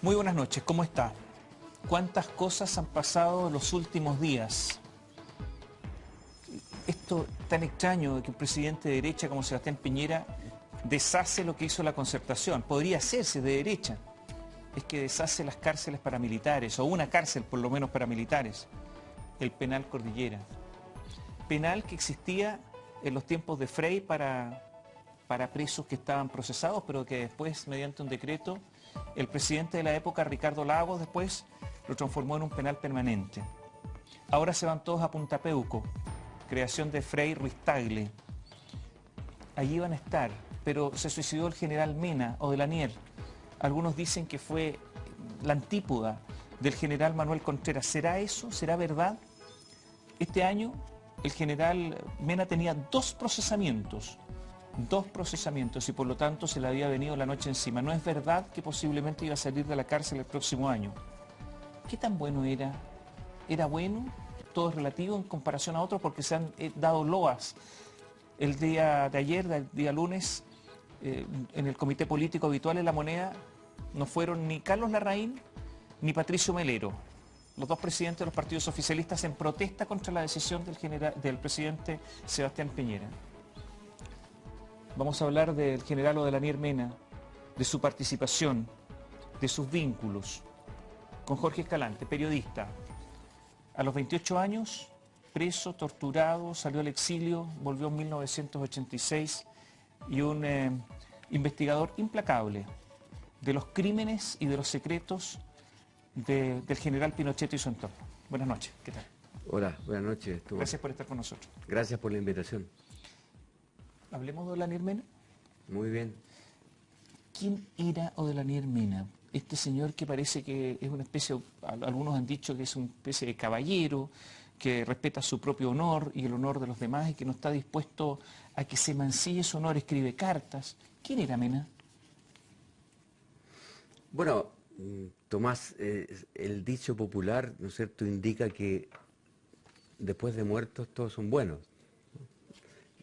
Muy buenas noches, ¿cómo está? ¿Cuántas cosas han pasado en los últimos días? Esto tan extraño de que un presidente de derecha como Sebastián Piñera deshace lo que hizo la Concertación. Podría hacerse de derecha. Es que deshace las cárceles paramilitares, o una cárcel por lo menos paramilitares. El penal Cordillera. Penal que existía en los tiempos de Frei para presos que estaban procesados, pero que después, mediante un decreto, el presidente de la época, Ricardo Lagos, después lo transformó en un penal permanente. Ahora se van todos a Punta Peuco, creación de Frei Ruiz Tagle. Allí van a estar, pero se suicidó el general Mena o de Lanier. Algunos dicen que fue la antípoda del general Manuel Contreras. ¿Será eso? ¿Será verdad? Este año el general Mena tenía dos procesamientos y por lo tanto se le había venido la noche encima. No es verdad que posiblemente iba a salir de la cárcel el próximo año. ¿Qué tan bueno era? ¿Era bueno? Todo es relativo en comparación a otros porque se han dado loas. El día de ayer, el día lunes, en el comité político habitual en La Moneda, no fueron ni Carlos Larraín ni Patricio Melero, los dos presidentes de los partidos oficialistas, en protesta contra la decisión del presidente Sebastián Piñera. Vamos a hablar del general Odilanier Mena, de su participación, de sus vínculos, con Jorge Escalante, periodista. A los 28 años, preso, torturado, salió al exilio, volvió en 1986 y un investigador implacable de los crímenes y de los secretos del general Pinochet y su entorno. Buenas noches, ¿qué tal? Hola, buenas noches. Gracias por estar con nosotros. Gracias por la invitación. ¿Hablemos de Odilanier Mena? Muy bien. ¿Quién era Odilanier Mena? Este señor que parece que es una especie, algunos han dicho que es una especie de caballero, que respeta su propio honor y el honor de los demás y que no está dispuesto a que se mancille su honor, escribe cartas. ¿Quién era Mena? Bueno, Tomás, el dicho popular, ¿no es cierto?, indica que después de muertos todos son buenos.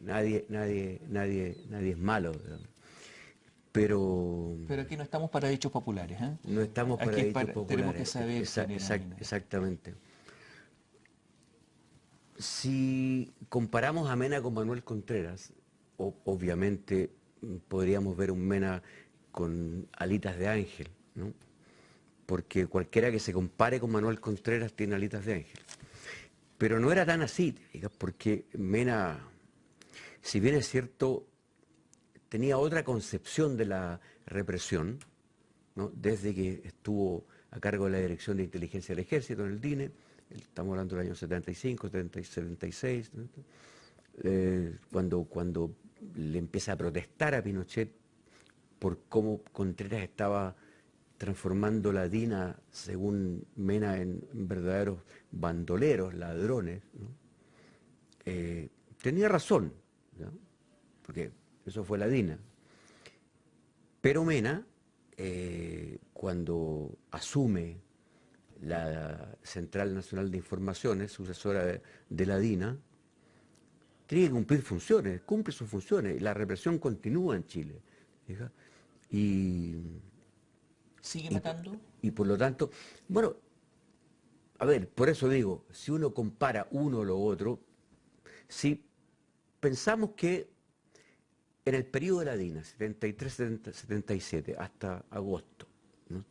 Nadie es malo, digamos. Pero aquí no estamos para dichos populares, ¿eh? No estamos para dichos populares. Tenemos que saber quién era Mena. Exactamente. Si comparamos a Mena con Manuel Contreras, obviamente podríamos ver un Mena con alitas de ángel, ¿no? Porque cualquiera que se compare con Manuel Contreras tiene alitas de ángel. Pero no era tan así, porque Mena, si bien es cierto, tenía otra concepción de la represión, ¿no? Desde que estuvo a cargo de la Dirección de Inteligencia del Ejército en el DINE, estamos hablando del año 75, 76, ¿no? Cuando le empieza a protestar a Pinochet por cómo Contreras estaba transformando la DINA, según Mena, en verdaderos bandoleros, ladrones, ¿no? Tenía razón, ¿no? Porque eso fue la DINA. Pero Mena, cuando asume la Central Nacional de Informaciones, sucesora de la DINA, tiene que cumplir funciones, cumple sus funciones. La represión continúa en Chile. ¿Sigue matando? Y por lo tanto, bueno, a ver, por eso digo, si uno compara uno o lo otro, si pensamos que en el periodo de la DINA, 73-77, hasta agosto, ¿no?,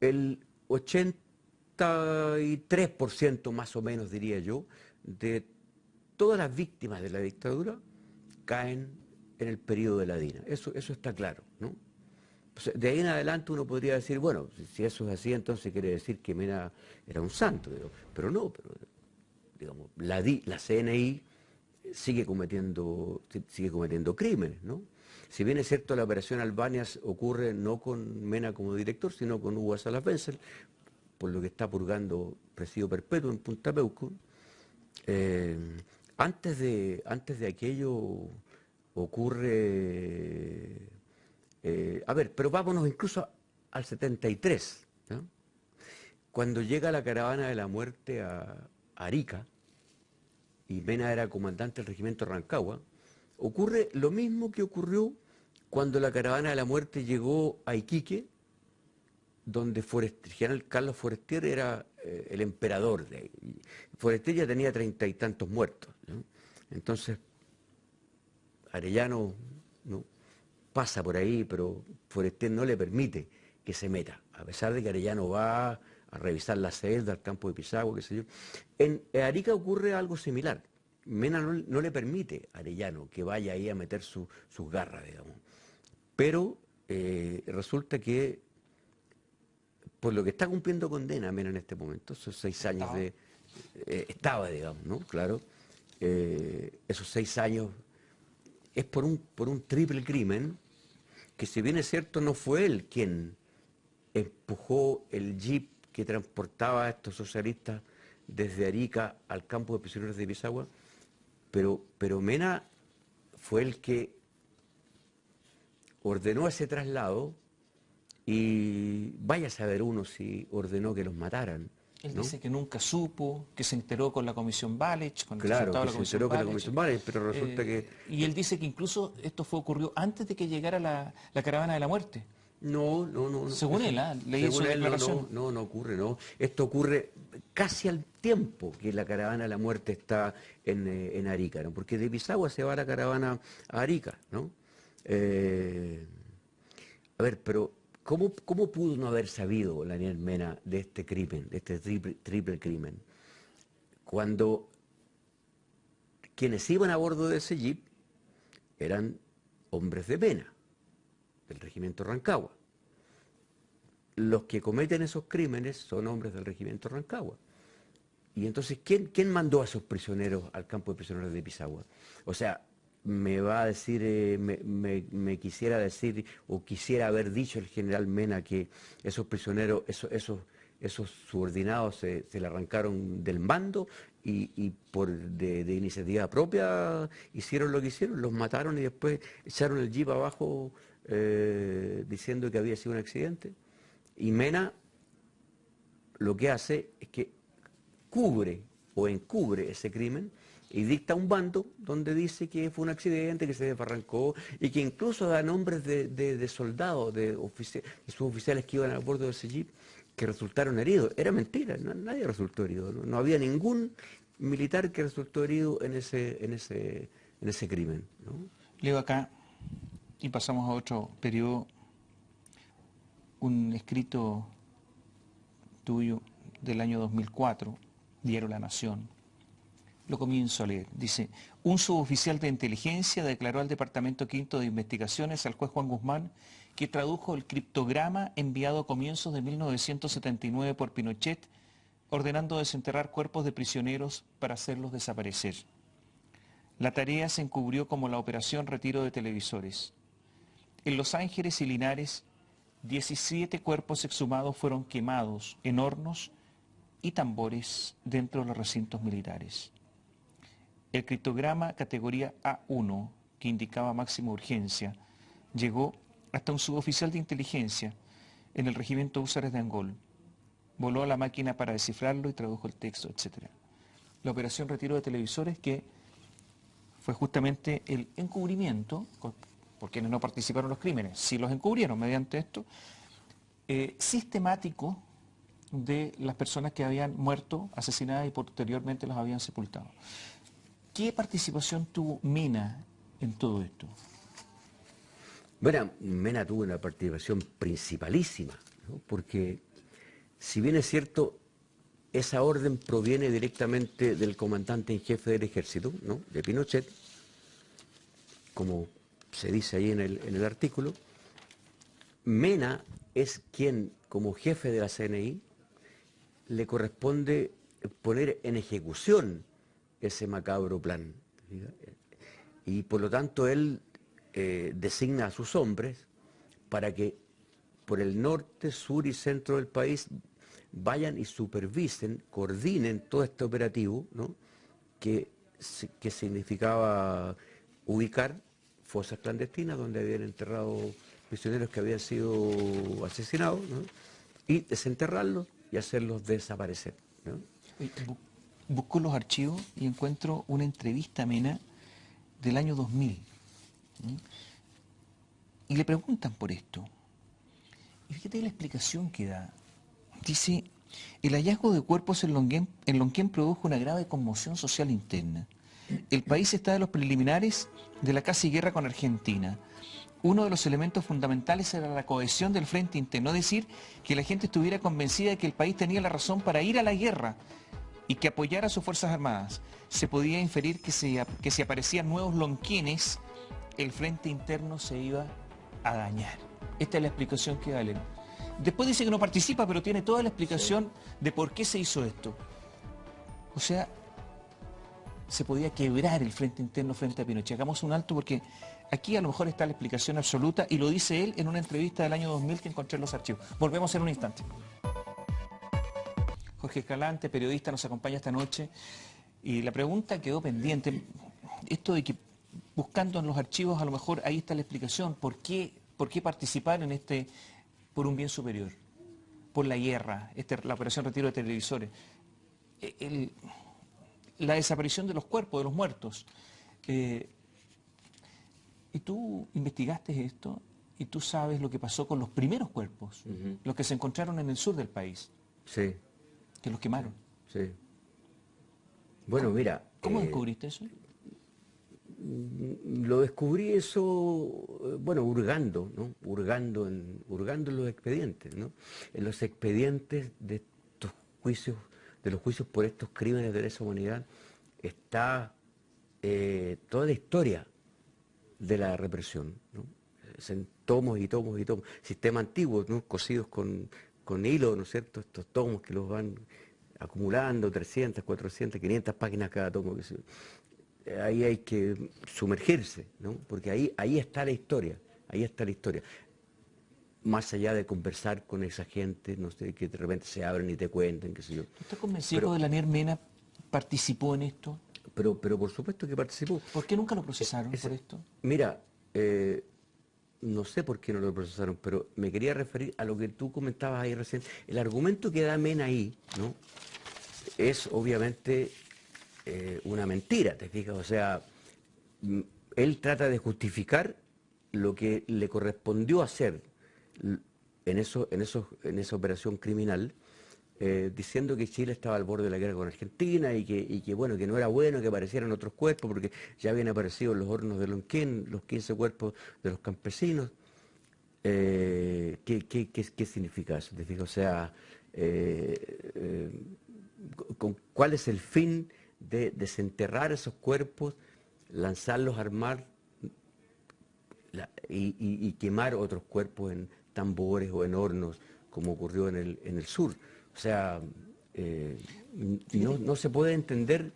el 83% más o menos, diría yo, de todas las víctimas de la dictadura caen en el periodo de la DINA. Eso está claro, ¿no? De ahí en adelante uno podría decir, bueno, si eso es así, entonces quiere decir que Mena era un santo, pero no, digamos, la CNI sigue cometiendo crímenes, ¿no? Si bien es cierto, la operación Albania ocurre no con Mena como director, sino con Hugo Salas Wenzel, por lo que está purgando presidio perpetuo en Punta Peuco. Antes de aquello ocurre... a ver, pero vámonos incluso al 73, ¿no? Cuando llega la caravana de la muerte a Arica, y Mena era comandante del regimiento Rancagua, ocurre lo mismo que ocurrió cuando la caravana de la muerte llegó a Iquique donde el general Carlos Forestier era el emperador de ahí. Forestier ya tenía 30 y tantos muertos, ¿no? Entonces, Arellano, ¿no?, pasa por ahí, pero Forestier no le permite que se meta, a pesar de que Arellano va a revisar la celda, al campo de Pisagua, qué sé yo. En Arica ocurre algo similar. Mena no le permite a Arellano que vaya ahí a meter sus garras, digamos. Pero resulta que, por lo que está cumpliendo condena Mena en este momento, esos 6 años de... estaba, digamos, ¿no? Claro. Esos 6 años es por un triple crimen, que si bien es cierto no fue él quien empujó el jeep que transportaba a estos socialistas desde Arica al campo de prisioneros de Pisagua, pero Mena fue el que ordenó ese traslado y vaya a saber uno si ordenó que los mataran. Él ¿No? dice que nunca supo, que se enteró con la Comisión Walech, con el Claro, resultado que de la se Comisión enteró que la Walech. Comisión Vale, pero resulta que... Y él dice que incluso esto ocurrió antes de que llegara la caravana de la muerte. No, no, no, no. Según él, leí su Según él, declaración. no ocurre, no. Esto ocurre casi al tiempo que la caravana de la muerte está en Arica, ¿no? Porque de Pisagua se va la caravana a Arica, ¿no? A ver, pero ¿cómo pudo no haber sabido Daniel Mena de este crimen, de este triple crimen? Cuando quienes iban a bordo de ese jeep eran hombres de Mena, del regimiento Rancagua. Los que cometen esos crímenes son hombres del regimiento Rancagua. Y entonces, ¿quién mandó a esos prisioneros al campo de prisioneros de Pisagua? O sea, me va a decir, me quisiera decir, o quisiera haber dicho el general Mena que esos prisioneros, esos subordinados se le arrancaron del mando y de iniciativa propia hicieron lo que hicieron, los mataron y después echaron el jeep abajo diciendo que había sido un accidente. Y Mena lo que hace es que cubre o encubre ese crimen y dicta un bando donde dice que fue un accidente, que se desbarrancó y que incluso da nombres de soldados, de suboficiales que iban a bordo de ese jeep que resultaron heridos. Era mentira, nadie resultó herido, no había ningún militar que resultó herido en ese crimen, ¿no? Leo acá, y pasamos a otro periodo, un escrito tuyo del año 2004, Diario La Nación. Lo comienzo a leer. Dice, un suboficial de inteligencia declaró al Departamento Quinto de Investigaciones, al juez Juan Guzmán, que tradujo el criptograma enviado a comienzos de 1979 por Pinochet, ordenando desenterrar cuerpos de prisioneros para hacerlos desaparecer. La tarea se encubrió como la Operación Retiro de Televisores. En Los Ángeles y Linares, 17 cuerpos exhumados fueron quemados en hornos y tambores dentro de los recintos militares. El criptograma categoría A1, que indicaba máxima urgencia, llegó hasta un suboficial de inteligencia en el regimiento Húsares de Angol. Voló a la máquina para descifrarlo y tradujo el texto, etc. La operación Retiro de Televisores, que fue justamente el encubrimiento, por quienes no participaron en los crímenes, sí los encubrieron mediante esto, sistemático de las personas que habían muerto, asesinadas y posteriormente los habían sepultado. ¿Qué participación tuvo Mena en todo esto? Bueno, Mena tuvo una participación principalísima, ¿no? Porque si bien es cierto, esa orden proviene directamente del comandante en jefe del ejército, ¿no?, de Pinochet, como se dice ahí en el artículo. Mena es quien, como jefe de la CNI, le corresponde poner en ejecución ese macabro plan. Y por lo tanto él designa a sus hombres para que por el norte, sur y centro del país vayan y supervisen, coordinen todo este operativo, ¿no?, que significaba ubicar fosas clandestinas donde habían enterrado prisioneros que habían sido asesinados, ¿no?, y desenterrarlos y hacerlos desaparecer, ¿no? Busco los archivos y encuentro una entrevista a Mena del año 2000. Y le preguntan por esto. Y fíjate la explicación que da. Dice, el hallazgo de cuerpos en Lonquén produjo una grave conmoción social interna. El país está de los preliminares de la casi guerra con Argentina. Uno de los elementos fundamentales era la cohesión del frente interno, es decir, que la gente estuviera convencida de que el país tenía la razón para ir a la guerra y que apoyara a sus Fuerzas Armadas. Se podía inferir que si aparecían nuevos lonquines, el frente interno se iba a dañar. Esta es la explicación que da Lenin. Después dice que no participa, pero tiene toda la explicación de por qué se hizo esto. O sea, se podía quebrar el frente interno frente a Pinochet. Hagamos un alto porque aquí a lo mejor está la explicación absoluta y lo dice él en una entrevista del año 2000 que encontré en los archivos. Volvemos en un instante. Jorge Escalante, periodista, nos acompaña esta noche y la pregunta quedó pendiente. Esto de que buscando en los archivos a lo mejor ahí está la explicación. ¿Por qué participar en este por un bien superior? Por la guerra, la operación retiro de televisores. La desaparición de los cuerpos, de los muertos. Y tú investigaste esto y tú sabes lo que pasó con los primeros cuerpos, los que se encontraron en el sur del país. Sí. Que los quemaron. Sí. Bueno, mira... ¿Cómo descubriste eso? Lo descubrí eso, bueno, hurgando, ¿no? Hurgando en los expedientes, ¿no? En los expedientes de estos juicios, de los juicios por estos crímenes de lesa humanidad, está toda la historia de la represión, ¿no? En tomos y tomos y tomos, sistema antiguo, ¿no? Cosidos con hilo, ¿no es cierto? Estos tomos que los van acumulando, 300, 400, 500 páginas cada tomo. Ahí hay que sumergirse, ¿no? Porque ahí está la historia, ahí está la historia. Más allá de conversar con esa gente, no sé, que de repente se abren y te cuentan, qué sé yo. ¿Estás convencido que Daniel Mena participó en esto? Pero por supuesto que participó. ¿Por qué nunca lo procesaron por esto? Mira, no sé por qué no lo procesaron, pero me quería referir a lo que tú comentabas ahí recién. El argumento que da Mena ahí, ¿no? Es obviamente una mentira, ¿te fijas? O sea, él trata de justificar lo que le correspondió hacer en esa operación criminal, diciendo que Chile estaba al borde de la guerra con Argentina y que bueno, que no era bueno que aparecieran otros cuerpos porque ya habían aparecido en los hornos de Lonquén los 15 cuerpos de los campesinos. ¿Qué significa eso? ¿Te fijas? O sea, ¿cuál es el fin de desenterrar esos cuerpos, lanzarlos al mar y quemar otros cuerpos en tambores o en hornos, como ocurrió en el sur? O sea, no se puede entender,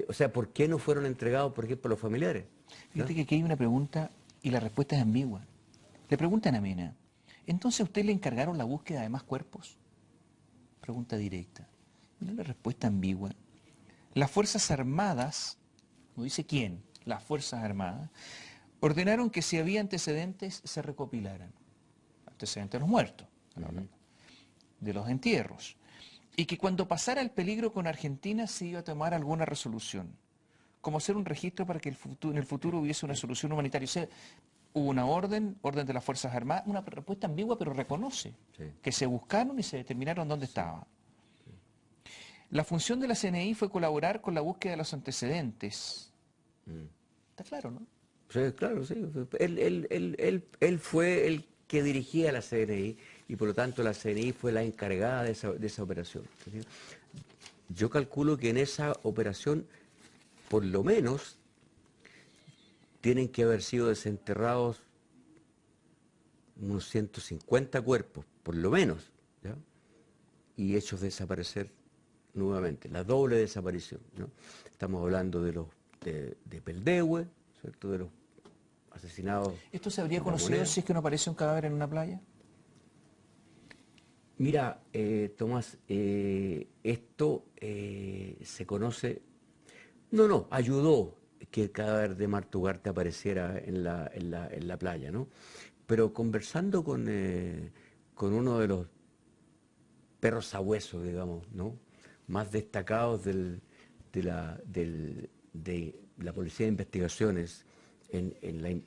o sea, ¿por qué no fueron entregados, por ejemplo, a los familiares? ¿No? Fíjate que aquí hay una pregunta y la respuesta es ambigua. Le preguntan a Mena, ¿entonces a usted le encargaron la búsqueda de más cuerpos? Pregunta directa. Mira la respuesta ambigua. Las Fuerzas Armadas, no dice quién, las Fuerzas Armadas, ordenaron que si había antecedentes se recopilaran. Antecedentes de los muertos, de los entierros. Y que cuando pasara el peligro con Argentina se iba a tomar alguna resolución. Como hacer un registro para que en el futuro hubiese una solución humanitaria. O sea, hubo una orden de las Fuerzas Armadas, una respuesta ambigua, pero reconoce que se buscaron y se determinaron dónde estaba. La función de la CNI fue colaborar con la búsqueda de los antecedentes. Está claro, ¿no? Sí, claro, sí. Él fue el que dirigía la CNI y por lo tanto la CNI fue la encargada de esa operación. Yo calculo que en esa operación, por lo menos, tienen que haber sido desenterrados unos 150 cuerpos, por lo menos, ¿ya? Y hechos desaparecer nuevamente, la doble desaparición, ¿no? Estamos hablando de Peldehue, ¿cierto? De los asesinados. ¿Esto se habría conocido si es que no aparece un cadáver en una playa? Mira, Tomás, esto se conoce... No, ayudó que el cadáver de Marta Ugarte apareciera en la playa, ¿no? Pero conversando con uno de los perros sabuesos, digamos, ¿no? Más destacados de la Policía de Investigaciones, en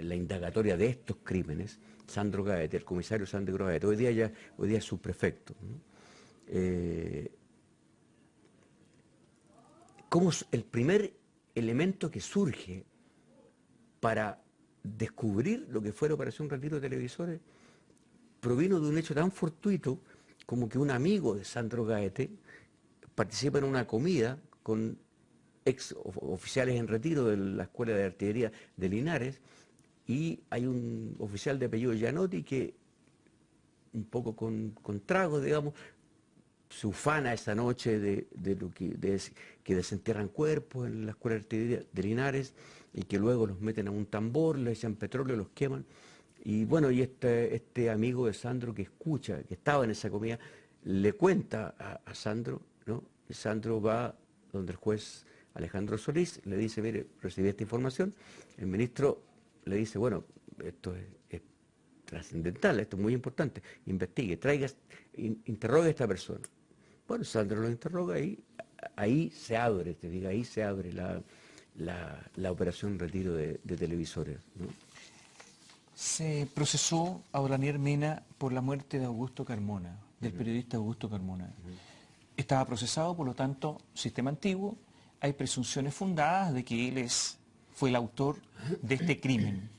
la indagatoria de estos crímenes, Sandro Gaete, el comisario Sandro Gaete, hoy día es subprefecto, ¿no? Como el primer elemento que surge para descubrir lo que fue la Operación Retiro de Televisores provino de un hecho tan fortuito como que un amigo de Sandro Gaete participa en una comida con ex oficiales en retiro de la Escuela de Artillería de Linares, y hay un oficial de apellido Gianotti que, un poco con tragos, digamos, se ufana esa noche que desentierran cuerpos en la Escuela de Artillería de Linares y que luego los meten a un tambor, le echan petróleo, los queman. Y bueno, y este amigo de Sandro que escucha, que estaba en esa comida, le cuenta a Sandro, ¿no? Y Sandro va donde el juez Alejandro Solís, le dice, mire, recibí esta información. El ministro le dice, bueno, esto es trascendental, esto es muy importante, investigue, interrogue a esta persona. Bueno, Sandro lo interroga y ahí se abre, ahí se abre la operación retiro de televisores, ¿no? Se procesó a Olanier Mena por la muerte de Augusto Carmona, del periodista Augusto Carmona. Estaba procesado, por lo tanto, sistema antiguo, hay presunciones fundadas de que él fue el autor de este crimen.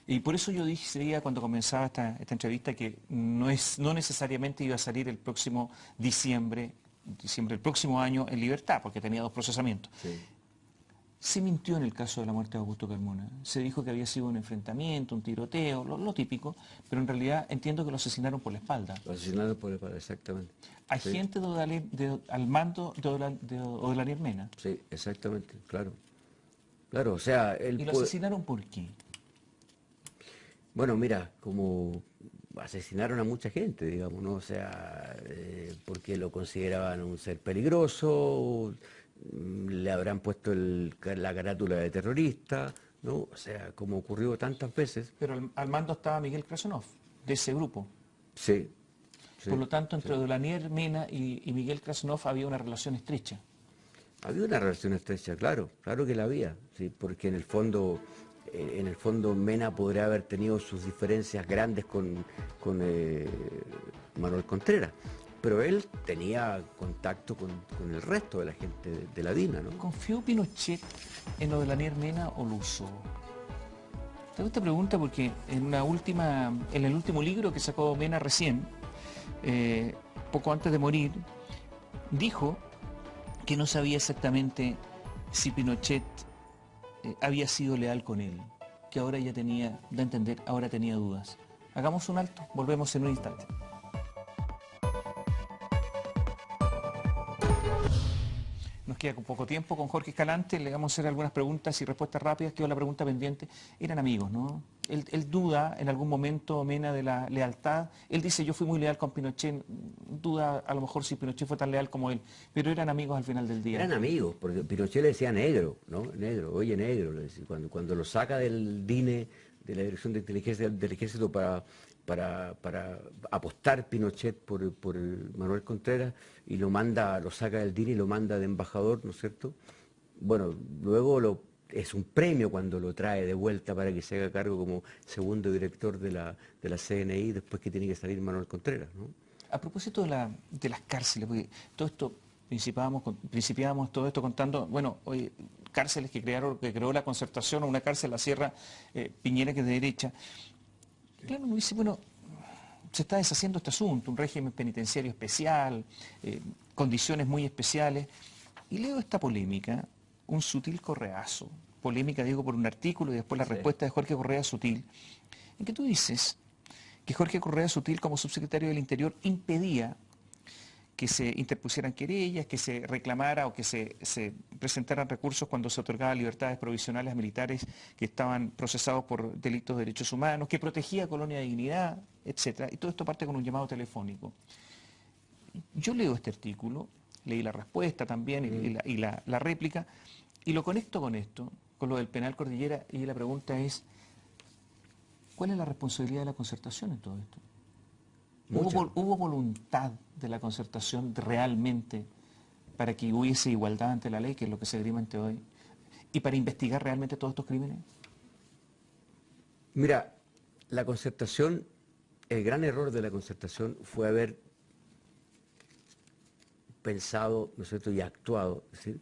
Y por eso yo dije cuando comenzaba esta entrevista que no necesariamente iba a salir el próximo diciembre del próximo año en libertad, porque tenía 2 procesamientos. Sí. Se mintió en el caso de la muerte de Augusto Carmona. Se dijo que había sido un enfrentamiento, un tiroteo, lo típico, pero en realidad entiendo que lo asesinaron por la espalda. Lo asesinaron por la espalda, exactamente. Hay gente al mando de Olanier Mena. Sí, exactamente, claro. Claro, o sea... ¿Y lo asesinaron por qué? Bueno, mira, como asesinaron a mucha gente, digamos, ¿no? O sea, porque lo consideraban un ser peligroso, le habrán puesto la carátula de terrorista, ¿no? O sea, como ocurrió tantas veces. Pero al mando estaba Miguel Krasnov, de ese grupo. Sí. Sí, por lo tanto, entre Olanier Mena y Miguel Krasnov había una relación estrecha. Había una relación estrecha, claro, claro que la había, sí, porque en el fondo Mena podría haber tenido sus diferencias grandes con Manuel Contreras, pero él tenía contacto con el resto de la gente de la DINA, ¿no? ¿Confió Pinochet en lo de Olanier Mena o lo usó? Te hago esta pregunta porque en el último libro que sacó Mena recién, poco antes de morir, dijo que no sabía exactamente si Pinochet había sido leal con él, que ahora ya tenía, da a entender, ahora tenía dudas. Hagamos un alto, volvemos en un instante. Nos queda poco tiempo con Jorge Escalante, le vamos a hacer algunas preguntas y respuestas rápidas. Quedó la pregunta pendiente. Eran amigos, ¿no? Él duda en algún momento, Mena, de la lealtad. Él dice, yo fui muy leal con Pinochet. Duda a lo mejor si Pinochet fue tan leal como él. Pero eran amigos al final del día. Eran amigos, porque Pinochet le decía negro, ¿no? Negro, oye negro, le decía. Cuando lo saca del DINE, de la Dirección de Inteligencia del Ejército, para apostar Pinochet por Manuel Contreras, y lo saca del DINE y lo manda de embajador, ¿no es cierto? Bueno, luego es un premio cuando lo trae de vuelta para que se haga cargo como segundo director de la CNI, después que tiene que salir Manuel Contreras, ¿no? A propósito de las cárceles, porque todo esto, principiábamos todo esto contando, bueno, hoy cárceles que creó la Concertación, o una cárcel, la Sierra Piñera, que es de derecha. Claro, uno dice, bueno, se está deshaciendo este asunto, un régimen penitenciario especial, condiciones muy especiales, y leo esta polémica, un sutil correazo, polémica digo por un artículo y después la respuesta de Jorge Correa Sutil, en que tú dices que Jorge Correa Sutil, como subsecretario del Interior, impedía que se interpusieran querellas, que se reclamara o que se presentaran recursos cuando se otorgaban libertades provisionales a militares que estaban procesados por delitos de derechos humanos, que protegía a Colonia de Dignidad, etc. Y todo esto parte con un llamado telefónico. Yo leo este artículo, leí la respuesta también y la réplica, y lo conecto con esto, con lo del penal Cordillera, y la pregunta es, ¿cuál es la responsabilidad de la Concertación en todo esto? ¿Hubo voluntad de la Concertación realmente para que hubiese igualdad ante la ley, que es lo que se esgrime ante hoy? y para investigar realmente todos estos crímenes? Mira, la concertación, el gran error de la concertación fue haber pensado, ¿no es cierto?, y actuado. Es decir,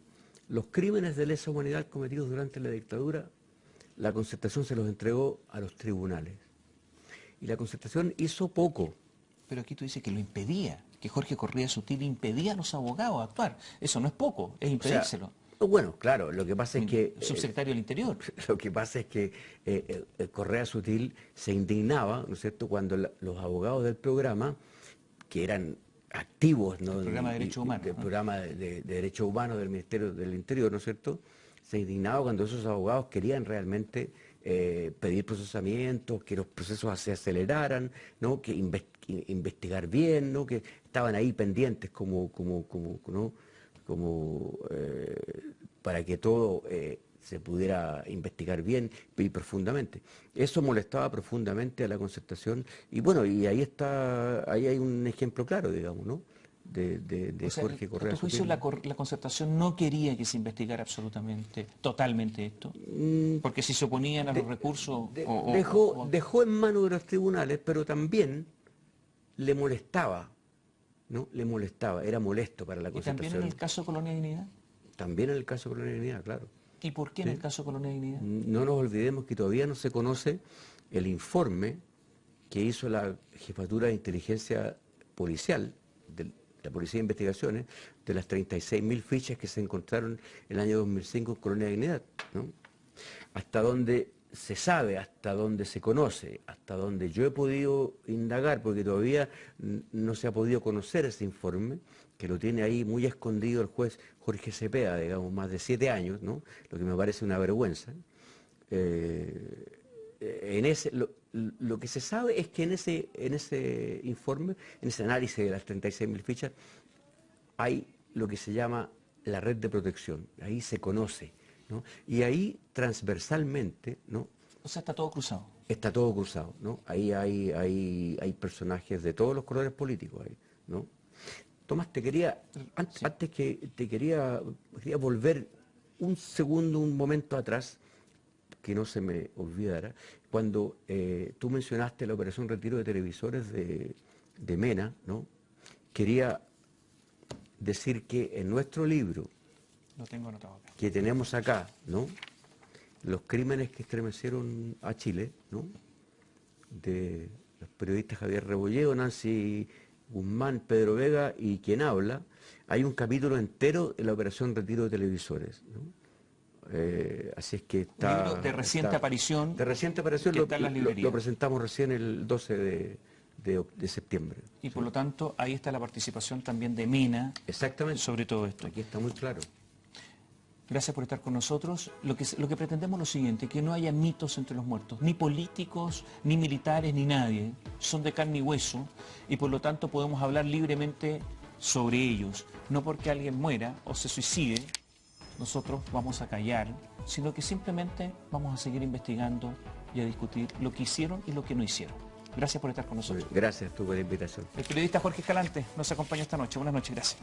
los crímenes de lesa humanidad cometidos durante la dictadura, la concertación se los entregó a los tribunales. Y la concertación hizo poco. Pero aquí tú dices que lo impedía, que Jorge Correa Sutil impedía a los abogados actuar. Eso no es poco, es impedírselo. Bueno, claro, lo que pasa es que... Subsecretario del Interior. Lo que pasa es que Correa Sutil se indignaba, ¿no es cierto?, cuando los abogados del programa, que eran activos, ¿no?, El programa de Derechos Humanos. del programa de Derechos Humanos del Ministerio del Interior, ¿no es cierto?, se indignaba cuando esos abogados querían realmente pedir procesamientos, que los procesos se aceleraran, ¿no?, que investigar bien, ¿no?, que estaban ahí pendientes ¿no?, para que todo se pudiera investigar bien y profundamente. Eso molestaba profundamente a la concertación y bueno, y ahí hay un ejemplo claro, digamos, ¿no?, de O sea, Jorge Correa ¿a tu juicio Sutil. la concertación no quería que se investigara absolutamente, totalmente esto? Porque si se oponían a los recursos... Dejó en manos de los tribunales, pero también le molestaba, ¿no? Le molestaba, era molesto para la ¿Y también concertación. en el caso de Colonia Dignidad? También en el caso de Colonia Dignidad, claro. ¿Y por qué en el caso de Colonia Dignidad? No nos olvidemos que todavía no se conoce el informe que hizo la Jefatura de Inteligencia Policial, de la Policía de Investigaciones, de las 36.000 fichas que se encontraron en el año 2005 en Colonia Dignidad, ¿no? Hasta donde se sabe, hasta donde se conoce, hasta donde yo he podido indagar, porque todavía no se ha podido conocer ese informe, que lo tiene ahí muy escondido el juez Jorge Cepeda, digamos, más de 7 años, ¿no?, lo que me parece una vergüenza. Lo que se sabe es que en ese informe, en ese análisis de las 36.000 fichas, hay lo que se llama la red de protección, ahí se conoce, ¿no? Y ahí transversalmente, ¿no?, O sea, está todo cruzado. está todo cruzado, ¿no? Ahí hay personajes de todos los colores políticos ahí, ¿no? Tomás, antes que quería volver un segundo, un momento atrás, que no se me olvidara, cuando tú mencionaste la operación retiro de televisores de Mena, ¿no? Quería decir que en nuestro libro, Lo tengo anotado acá. que tenemos acá, ¿no?, los crímenes que estremecieron a Chile, ¿no?, de los periodistas Javier Rebolledo, Nancy Guzmán, Pedro Vega y quien habla, hay un capítulo entero de la operación retiro de televisores, ¿no? Así es que está... Un libro de reciente aparición. De reciente aparición, que está en las librerías. lo presentamos recién el 12 de septiembre. Y por lo tanto, ahí está la participación también de Mena. Exactamente. Sobre todo esto. Aquí está muy claro. Gracias por estar con nosotros. Lo que pretendemos es lo siguiente, que no haya mitos entre los muertos, ni políticos, ni militares, ni nadie. Son de carne y hueso y por lo tanto podemos hablar libremente sobre ellos. No porque alguien muera o se suicide, nosotros vamos a callar, sino que simplemente vamos a seguir investigando y a discutir lo que hicieron y lo que no hicieron. Gracias por estar con nosotros. Gracias tú por la invitación. El periodista Jorge Escalante nos acompaña esta noche. Buenas noches, gracias.